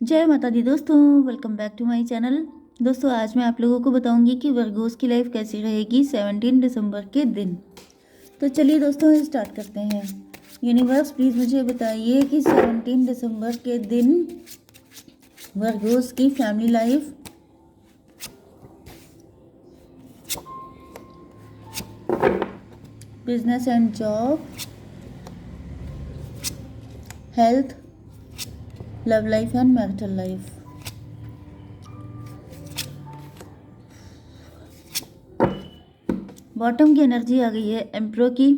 जय माता दी दोस्तों, welcome back to my channel. दोस्तों आज मैं आप लोगों को बताऊंगी कि वर्गोस की लाइफ कैसी रहेगी 17 दिसंबर के दिन। तो चलिए दोस्तों स्टार्ट करते हैं। यूनिवर्स प्लीज़ मुझे बताइए कि 17 दिसंबर के दिन वर्गोस की family life, business and job, health, love life and marital life. Bottom की एनर्जी आ गई है एम्परर की।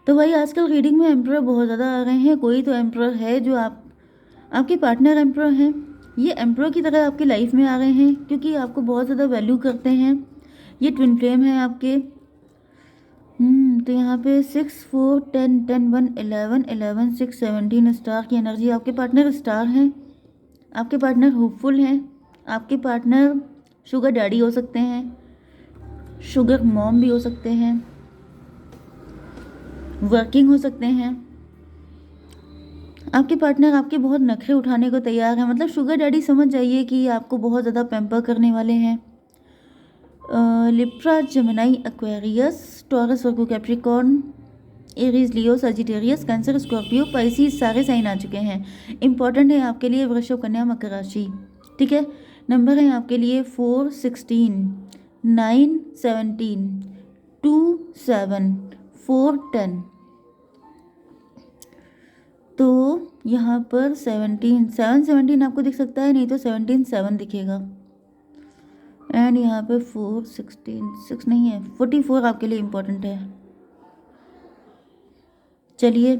तो भाई आजकल रीडिंग में एम्परर बहुत ज़्यादा आ रहे हैं। कोई तो एम्परर है जो आपके पार्टनर एम्परर हैं। ये एम्परर की तरह आपकी लाइफ में आ रहे हैं क्योंकि आपको बहुत ज़्यादा वैल्यू करते हैं। ये ट्विन फ्लेम है आपके। तो यहाँ पे 6 4 10 10 1 11 11 6 17 स्टार की एनर्जी। आपके पार्टनर स्टार हैं, आपके पार्टनर होपफुल हैं, आपके पार्टनर शुगर डैडी हो सकते हैं, शुगर मॉम भी हो सकते हैं, वर्किंग हो सकते हैं। आपके पार्टनर आपके बहुत नखरे उठाने को तैयार है। मतलब शुगर डैडी समझ जाइए कि आपको बहुत ज़्यादा पैम्पर करने वाले हैं। लिब्रा, जेमिनी, एक्वेरियस, टॉरस, वर्गो, कैप्रिकॉर्न, एरीज, लियो, सजिटेरियस, कैंसर, स्कॉर्पियो, पाइसिस सारे साइन आ चुके हैं। इंपॉर्टेंट है आपके लिए वृषभ, कन्या, मकर राशि। ठीक है, नंबर है आपके लिए 4 16 9 17 2 7 4 10। तो यहाँ पर 17 7 17 आपको दिख सकता है, नहीं तो 17 7 दिखेगा। एंड यहाँ पे 4 16 6 नहीं है, 44 आपके लिए इम्पोर्टेंट है। चलिए,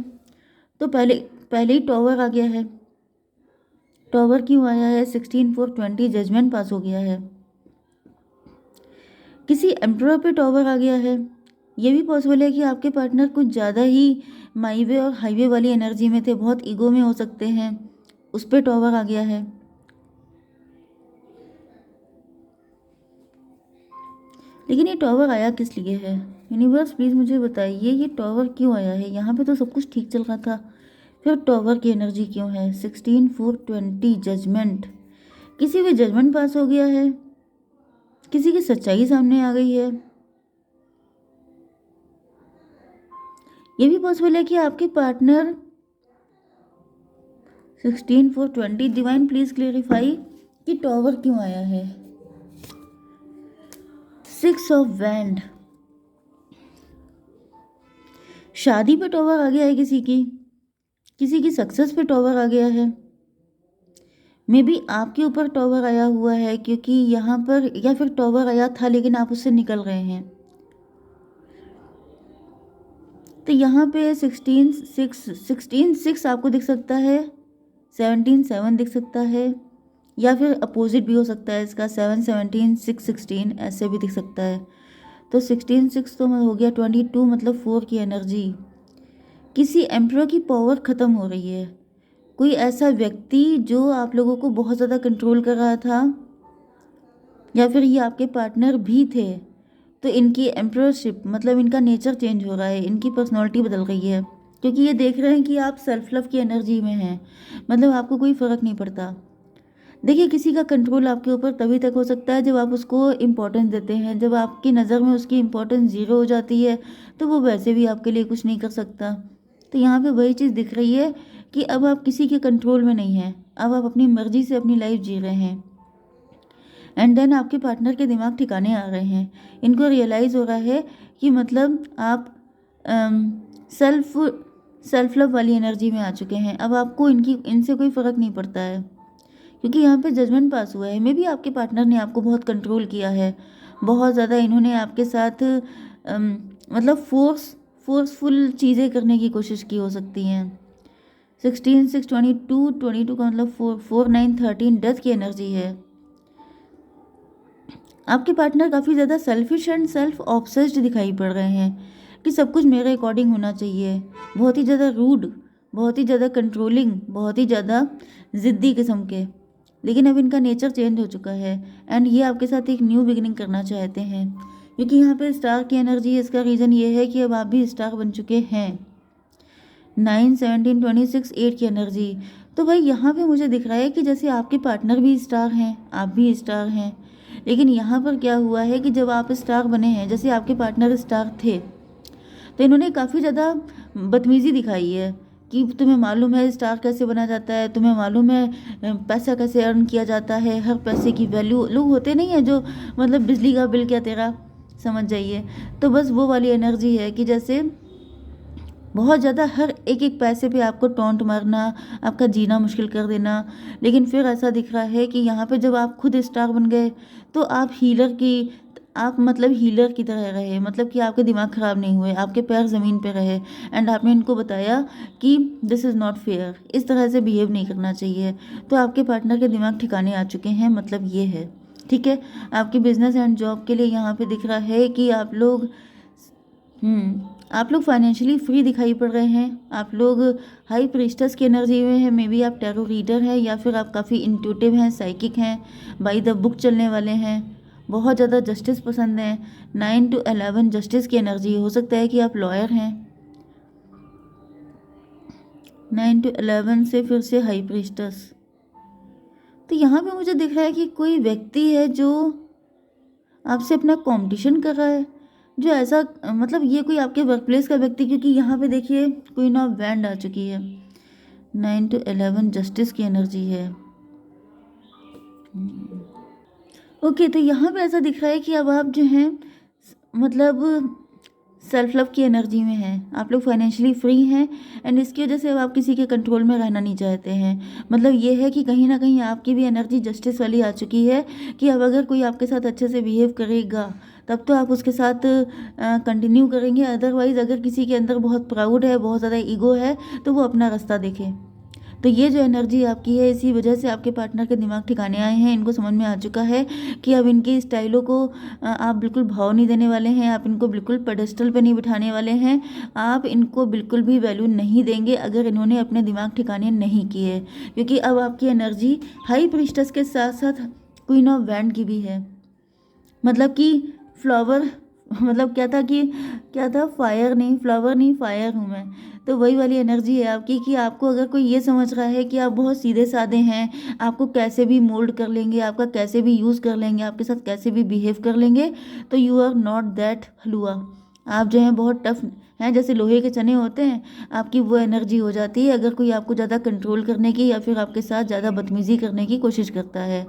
तो पहले पहले ही टॉवर आ गया है। टॉवर क्यों आया है? 16 4 20 जजमेंट पास हो गया है। किसी एम्परर पे टॉवर आ गया है। ये भी पॉसिबल है कि आपके पार्टनर कुछ ज़्यादा ही माईवे और हाईवे वाली एनर्जी में थे, बहुत ईगो में हो सकते हैं, उस पर टॉवर आ गया है। लेकिन ये टॉवर आया किस लिए है? यूनिवर्स प्लीज़ मुझे बताइए ये टॉवर क्यों आया है। यहाँ पे तो सब कुछ ठीक चल रहा था, फिर टॉवर की एनर्जी क्यों है? 16 4 20 जजमेंट। किसी भी जजमेंट पास हो गया है, किसी की सच्चाई सामने आ गई है। ये भी पॉसिबल है कि आपके पार्टनर 16 4 20 डिवाइन प्लीज क्लेरिफाई कि टॉवर क्यों आया है। 6 ऑफ वैंड, शादी पे टॉवर आ गया है किसी की सक्सेस पे टॉवर आ गया है। मे बी आपके ऊपर टॉवर आया हुआ है क्योंकि यहाँ पर, या फिर टॉवर आया था लेकिन आप उससे निकल रहे हैं। तो यहाँ पे 16 6 आपको दिख सकता है, 17 7 दिख सकता है, या फिर अपोजिट भी हो सकता है इसका, 7 17 6 16 ऐसे भी दिख सकता है। तो 16 6 तो हो गया 22, मतलब 4 की एनर्जी। किसी एम्परर की पावर ख़त्म हो रही है। कोई ऐसा व्यक्ति जो आप लोगों को बहुत ज़्यादा कंट्रोल कर रहा था, या फिर ये आपके पार्टनर भी थे, तो इनकी एम्पररशिप मतलब इनका नेचर चेंज हो रहा है, इनकी पर्सनालिटी बदल रही है। क्योंकि ये देख रहे हैं कि आप सेल्फ लव की एनर्जी में हैं, मतलब आपको कोई फ़र्क नहीं पड़ता। देखिए, किसी का कंट्रोल आपके ऊपर तभी तक हो सकता है जब आप उसको इम्पोर्टेंस देते हैं। जब आपकी नज़र में उसकी इम्पोर्टेंस ज़ीरो हो जाती है तो वो वैसे भी आपके लिए कुछ नहीं कर सकता। तो यहाँ पे वही चीज़ दिख रही है कि अब आप किसी के कंट्रोल में नहीं हैं, अब आप अपनी मर्जी से अपनी लाइफ जी रहे हैं। एंड देन आपके पार्टनर के दिमाग ठिकाने आ रहे हैं, इनको रियलाइज़ हो रहा है कि मतलब आप सेल्फ सेल्फ लव वाली एनर्जी में आ चुके हैं। अब आपको इनसे कोई फ़र्क नहीं पड़ता है क्योंकि यहाँ पे जजमेंट पास हुआ है। मे बी आपके पार्टनर ने आपको बहुत कंट्रोल किया है, बहुत ज़्यादा इन्होंने आपके साथ मतलब फोर्सफुल चीज़ें करने की कोशिश की हो सकती हैं। 16 6 22 का मतलब 4 4 9 13 डेथ की एनर्जी है। आपके पार्टनर काफ़ी ज़्यादा सेल्फिश एंड सेल्फ ऑब्सेस्ड दिखाई पड़ रहे हैं कि सब कुछ मेरे अकॉर्डिंग होना चाहिए। बहुत ही ज़्यादा रूड, बहुत ही ज़्यादा कंट्रोलिंग, बहुत ही ज़्यादा ज़िद्दी किस्म के। लेकिन अब इनका नेचर चेंज हो चुका है एंड ये आपके साथ एक न्यू बिगिनिंग करना चाहते हैं। क्योंकि यहाँ पे स्टार की एनर्जी है, इसका रीज़न ये है कि अब आप भी स्टार बन चुके हैं। 9 17 26 8 की एनर्जी। तो भाई यहाँ पे मुझे दिख रहा है कि जैसे आपके पार्टनर भी स्टार हैं, आप भी स्टार हैं, लेकिन यहाँ पर क्या हुआ है कि जब आप स्टार बने हैं, जैसे आपके पार्टनर स्टार थे, तो इन्होंने काफ़ी ज़्यादा बदतमीज़ी दिखाई है कि तुम्हें मालूम है स्टार कैसे बना जाता है, तुम्हें मालूम है पैसा कैसे अर्न किया जाता है, हर पैसे की वैल्यू, लोग होते नहीं है जो मतलब बिजली का बिल क्या तेरा, समझ जाइए। तो बस वो वाली एनर्जी है कि जैसे बहुत ज़्यादा हर एक एक पैसे पे आपको टॉन्ट मारना, आपका जीना मुश्किल कर देना। लेकिन फिर ऐसा दिख रहा है कि यहाँ पे जब आप खुद स्टार बन गए तो आप मतलब हीलर की तरह रहे, मतलब कि आपके दिमाग ख़राब नहीं हुए, आपके पैर ज़मीन पे रहे, एंड आपने इनको बताया कि दिस इज़ नॉट फेयर, इस तरह से बिहेव नहीं करना चाहिए। तो आपके पार्टनर के दिमाग ठिकाने आ चुके हैं, मतलब ये है। ठीक है, आपकी बिजनेस एंड जॉब के लिए यहाँ पे दिख रहा है कि आप लोग फाइनेंशियली फ्री दिखाई पड़ रहे हैं। आप लोग हाई प्रीस्टस की एनर्जी में हैं, मे बी आप टैरो रीडर हैं या फिर आप काफ़ी इंट्यूटिव हैं, साइकिक हैं, बाय द बुक चलने वाले हैं, बहुत ज़्यादा जस्टिस पसंद हैं। 9 to 11 जस्टिस की एनर्जी, हो सकता है कि आप लॉयर हैं। 9 to 11 से फिर से हाई प्रीस्टस। तो यहाँ पे मुझे दिख रहा है कि कोई व्यक्ति है जो आपसे अपना कंपटीशन कर रहा है, जो ऐसा मतलब ये कोई आपके वर्क प्लेस का व्यक्ति, क्योंकि यहाँ पे देखिए क्वीन ऑफ वैंड आ चुकी है। 9 to 11 जस्टिस की एनर्जी है। ओके, तो यहाँ पे ऐसा दिख रहा है कि अब आप जो हैं मतलब सेल्फ लव की एनर्जी में हैं, आप लोग फाइनेंशियली फ्री हैं, एंड इसकी वजह से अब आप किसी के कंट्रोल में रहना नहीं चाहते हैं। मतलब ये है कि कहीं ना कहीं आपकी भी एनर्जी जस्टिस वाली आ चुकी है कि अब अगर कोई आपके साथ अच्छे से बिहेव करेगा तब तो आप उसके साथ कंटिन्यू करेंगे, अदरवाइज़ अगर किसी के अंदर बहुत प्राउड है, बहुत ज़्यादा ईगो है, तो वो अपना रास्ता देखे। तो ये जो एनर्जी आपकी है, इसी वजह से आपके पार्टनर के दिमाग ठिकाने आए हैं, इनको समझ में आ चुका है कि अब इनकी स्टाइलों को आप बिल्कुल भाव नहीं देने वाले हैं, आप इनको बिल्कुल पेडेस्टल पे नहीं बिठाने वाले हैं, आप इनको बिल्कुल भी वैल्यू नहीं देंगे अगर इन्होंने अपने दिमाग ठिकाने नहीं किए, क्योंकि अब आपकी एनर्जी हाई प्रीस्टस के साथ साथ क्वीन ऑफ वैंड की भी है। मतलब कि फ्लावर मतलब क्या था फायर नहीं, फ्लावर नहीं, फायर हूँ मैं। तो वही वाली एनर्जी है आपकी कि आपको अगर कोई ये समझ रहा है कि आप बहुत सीधे साधे हैं, आपको कैसे भी मोल्ड कर लेंगे, आपका कैसे भी यूज़ कर लेंगे, आपके साथ कैसे भी बिहेव कर लेंगे, तो यू आर नॉट दैट हलुआ। आप जो हैं बहुत टफ हैं, जैसे लोहे के चने होते हैं, आपकी वो एनर्जी हो जाती है अगर कोई आपको ज़्यादा कंट्रोल करने की या फिर आपके साथ ज़्यादा बदतमीज़ी करने की कोशिश करता है।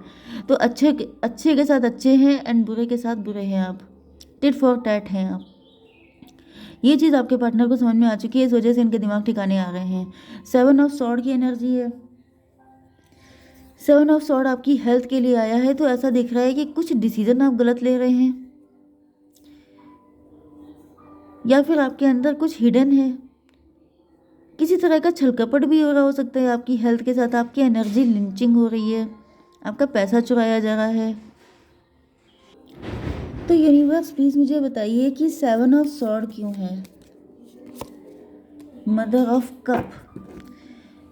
तो अच्छे के साथ अच्छे हैं एंड बुरे के साथ बुरे हैं, आप टिट फॉर टैट हैं आप। ये चीज़ आपके पार्टनर को समझ में आ चुकी है, इस वजह से इनके दिमाग ठिकाने आ गए हैं। 7 ऑफ सॉर्ड की एनर्जी है। 7 ऑफ सॉर्ड आपकी हेल्थ के लिए आया है, तो ऐसा दिख रहा है कि कुछ डिसीजन आप गलत ले रहे हैं या फिर आपके अंदर कुछ हिडन है, किसी तरह का छलकपट भी हो रहा हो सकता है आपकी हेल्थ के साथ, आपकी एनर्जी लिंचिंग हो रही है, आपका पैसा चुराया जा रहा है। तो यूनिवर्स प्लीज़ मुझे बताइए कि 7 ऑफ सॉर्ड क्यों है। Mother of cup,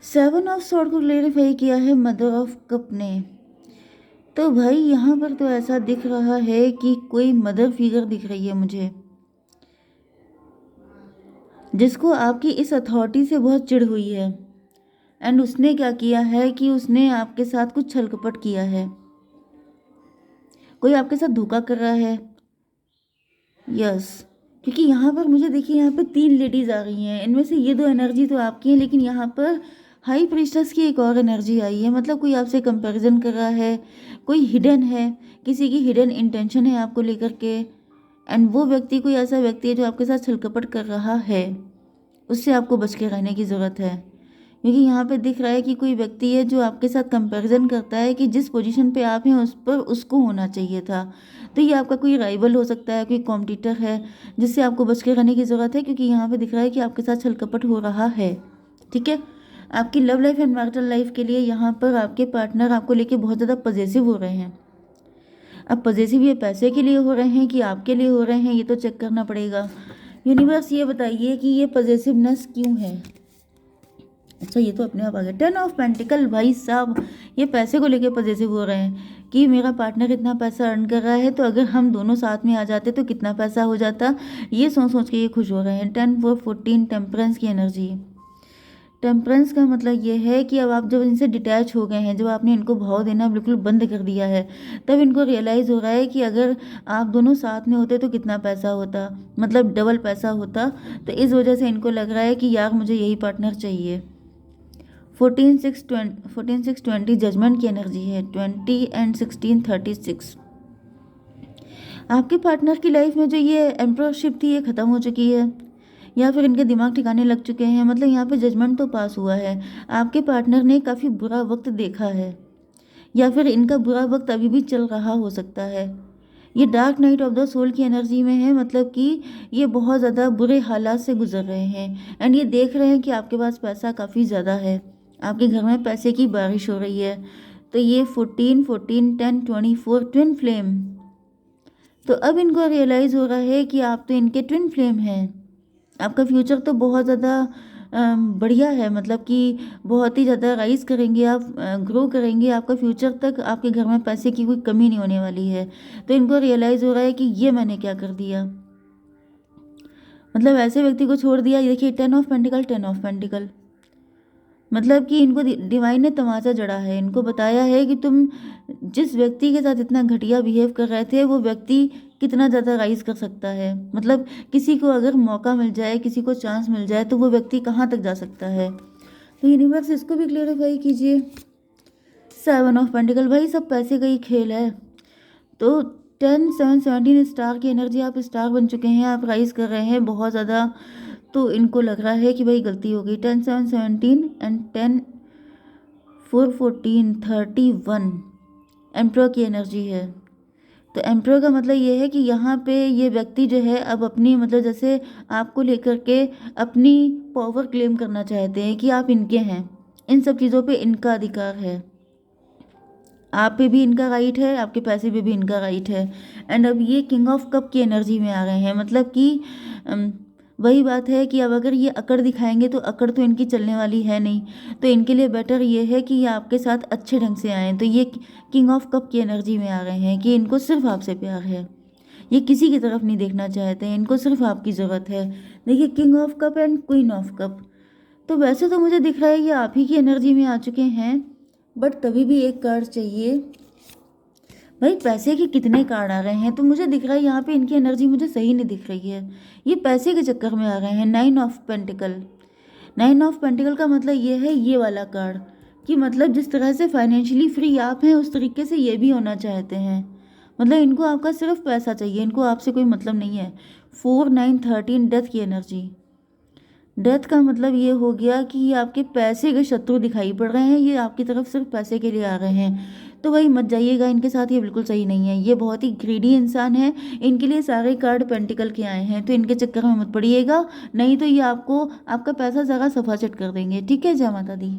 7 of sword को क्लेरिफाई किया है मदर ऑफ कप ने। तो भाई यहाँ पर तो ऐसा दिख रहा है कि कोई मदर फिगर दिख रही है मुझे, जिसको आपकी इस अथॉरिटी से बहुत चिढ़ हुई है, एंड उसने क्या किया है कि उसने आपके साथ कुछ छलकपट किया है, कोई आपके साथ धोखा कर रहा है। यस, क्योंकि यहाँ पर मुझे देखिए, यहाँ पर 3 लेडीज़ आ गई हैं, इनमें से ये 2 एनर्जी तो आपकी है, लेकिन यहाँ पर हाई प्रीस्टस की एक और एनर्जी आई है। मतलब कोई आपसे कंपैरिजन कर रहा है, कोई हिडन है, किसी की हिडन इंटेंशन है आपको लेकर के, एंड वो व्यक्ति कोई ऐसा व्यक्ति है जो आपके साथ छलकपट कर रहा है, उससे आपको बच के रहने की ज़रूरत है। क्योंकि यहाँ पे दिख रहा है कि कोई व्यक्ति है जो आपके साथ कंपैरिजन करता है कि जिस पोजीशन पे आप हैं उस पर उसको होना चाहिए था। तो ये आपका कोई राइवल हो सकता है, कोई कॉम्पिटिटर है, जिससे आपको बच के रहने की ज़रूरत है, क्योंकि यहाँ पे दिख रहा है कि आपके साथ छलकपट हो रहा है। ठीक है, आपकी love life and marital life के लिए यहाँ पर आपके पार्टनर आपको लेके बहुत ज़्यादा पॉजेसिव हो रहे हैं। अब पॉजेसिव ये पैसे के लिए हो रहे हैं कि आपके लिए हो रहे हैं, ये तो चेक करना पड़ेगा। यूनिवर्स ये बताइए कि ये पॉजेसिवनेस क्यों है। अच्छा, ये तो अपने आप आ गया 10 ऑफ पेंटिकल। भाई साहब, ये पैसे को लेके पॉजिटिव हो रहे हैं कि मेरा पार्टनर इतना पैसा अर्न कर रहा है, तो अगर हम दोनों साथ में आ जाते तो कितना पैसा हो जाता, ये सोच सोच के ये खुश हो रहे हैं। 10 4 14 टेम्परेंस की एनर्जी। टेम्परेंस का मतलब ये है कि अब आप जब इनसे डिटैच हो गए हैं, जब आपने इनको भाव देना बिल्कुल बंद कर दिया है, तब इनको रियलाइज़ हो रहा है कि अगर आप दोनों साथ में होते तो कितना पैसा होता, मतलब डबल पैसा होता। तो इस वजह से इनको लग रहा है कि यार मुझे यही पार्टनर चाहिए। 14 6 20 जजमेंट की एनर्जी है। 20 एंड 16 36। आपके पार्टनर की लाइफ में जो ये एम्पररशिप थी ये ख़त्म हो चुकी है, या फिर इनके दिमाग ठिकाने लग चुके हैं। मतलब यहाँ पे जजमेंट तो पास हुआ है। आपके पार्टनर ने काफ़ी बुरा वक्त देखा है, या फिर इनका बुरा वक्त अभी भी चल रहा हो सकता है। ये dark night of the soul की एनर्जी में है, मतलब कि ये बहुत ज़्यादा बुरे हालात से गुजर रहे हैं। एंड ये देख रहे हैं कि आपके पास पैसा काफ़ी ज़्यादा है, आपके घर में पैसे की बारिश हो रही है। तो ये 14 14 10 24 ट्विन फ्लेम। तो अब इनको रियलाइज़ हो रहा है कि आप तो इनके ट्विन फ्लेम हैं। आपका फ्यूचर तो बहुत ज़्यादा बढ़िया है, मतलब कि बहुत ही ज़्यादा राइज़ करेंगे आप, ग्रो करेंगे। आपका फ्यूचर तक आपके घर में पैसे की कोई कमी नहीं होने वाली है। तो इनको रियलाइज़ हो रहा है कि ये मैंने क्या कर दिया, मतलब ऐसे व्यक्ति को छोड़ दिया। देखिए 10 ऑफ पेंटिकल 10 ऑफ पेंटिकल, मतलब कि इनको डिवाइन ने तमाचा जड़ा है, इनको बताया है कि तुम जिस व्यक्ति के साथ इतना घटिया बिहेव कर रहे थे वो व्यक्ति कितना ज़्यादा राइज कर सकता है। मतलब किसी को अगर मौका मिल जाए, किसी को चांस मिल जाए तो वो व्यक्ति कहाँ तक जा सकता है। तो यूनिवर्स इसको भी क्लेरिफाई कीजिए। 7 ऑफ पेंटिकल, भाई सब पैसे का ही खेल है। तो 10 7 17 स्टार की एनर्जी, आप स्टार बन चुके हैं, आप राइज कर रहे हैं बहुत ज़्यादा। तो इनको लग रहा है कि भाई गलती हो गई। 10 7 17 एंड 10 4 14 31 एम्प्रो की एनर्जी है। तो एम्प्रो का मतलब ये है कि यहाँ पे ये व्यक्ति जो है अब अपनी, मतलब जैसे आपको लेकर के अपनी पावर क्लेम करना चाहते हैं कि आप इनके हैं, इन सब चीज़ों पे इनका अधिकार है, आप पे भी इनका राइट है, आपके पैसे पे भी इनका राइट है। एंड अब ये किंग ऑफ कप की एनर्जी में आ गए हैं, मतलब कि वही बात है कि अब अगर ये अकड़ दिखाएंगे तो अकड़ तो इनकी चलने वाली है नहीं। तो इनके लिए बेटर ये है कि ये आपके साथ अच्छे ढंग से आएँ। तो ये किंग ऑफ कप की एनर्जी में आ गए हैं कि इनको सिर्फ आपसे प्यार है, ये किसी की तरफ नहीं देखना चाहते हैं, इनको सिर्फ आपकी ज़रूरत है। देखिए king of cup and queen of cup, तो वैसे तो मुझे दिख रहा है ये आप ही की एनर्जी में आ चुके हैं, बट तभी भी एक कार्ड चाहिए। भाई पैसे के कितने कार्ड आ रहे हैं, तो मुझे दिख रहा है यहाँ पे इनकी एनर्जी मुझे सही नहीं दिख रही है, ये पैसे के चक्कर में आ गए हैं। 9 ऑफ पेंटिकल, 9 ऑफ पेंटिकल का मतलब ये है ये वाला कार्ड कि मतलब जिस तरह से फाइनेंशियली फ्री आप हैं उस तरीके से ये भी होना चाहते हैं। मतलब इनको आपका सिर्फ पैसा चाहिए, इनको आपसे कोई मतलब नहीं है। 4 9 13 डेथ की एनर्जी, डेथ का मतलब ये हो गया कि ये आपके पैसे के शत्रु दिखाई पड़ रहे हैं, ये आपकी तरफ सिर्फ पैसे के लिए आ रहे हैं। तो भाई मत जाइएगा इनके साथ, ये बिल्कुल सही नहीं है, ये बहुत ही ग्रीडी इंसान है। इनके लिए सारे कार्ड पेंटिकल के आए हैं, तो इनके चक्कर में मत पड़िएगा, नहीं तो ये आपको आपका पैसा ज़रा सफाचट कर देंगे। ठीक है, जय माता दी।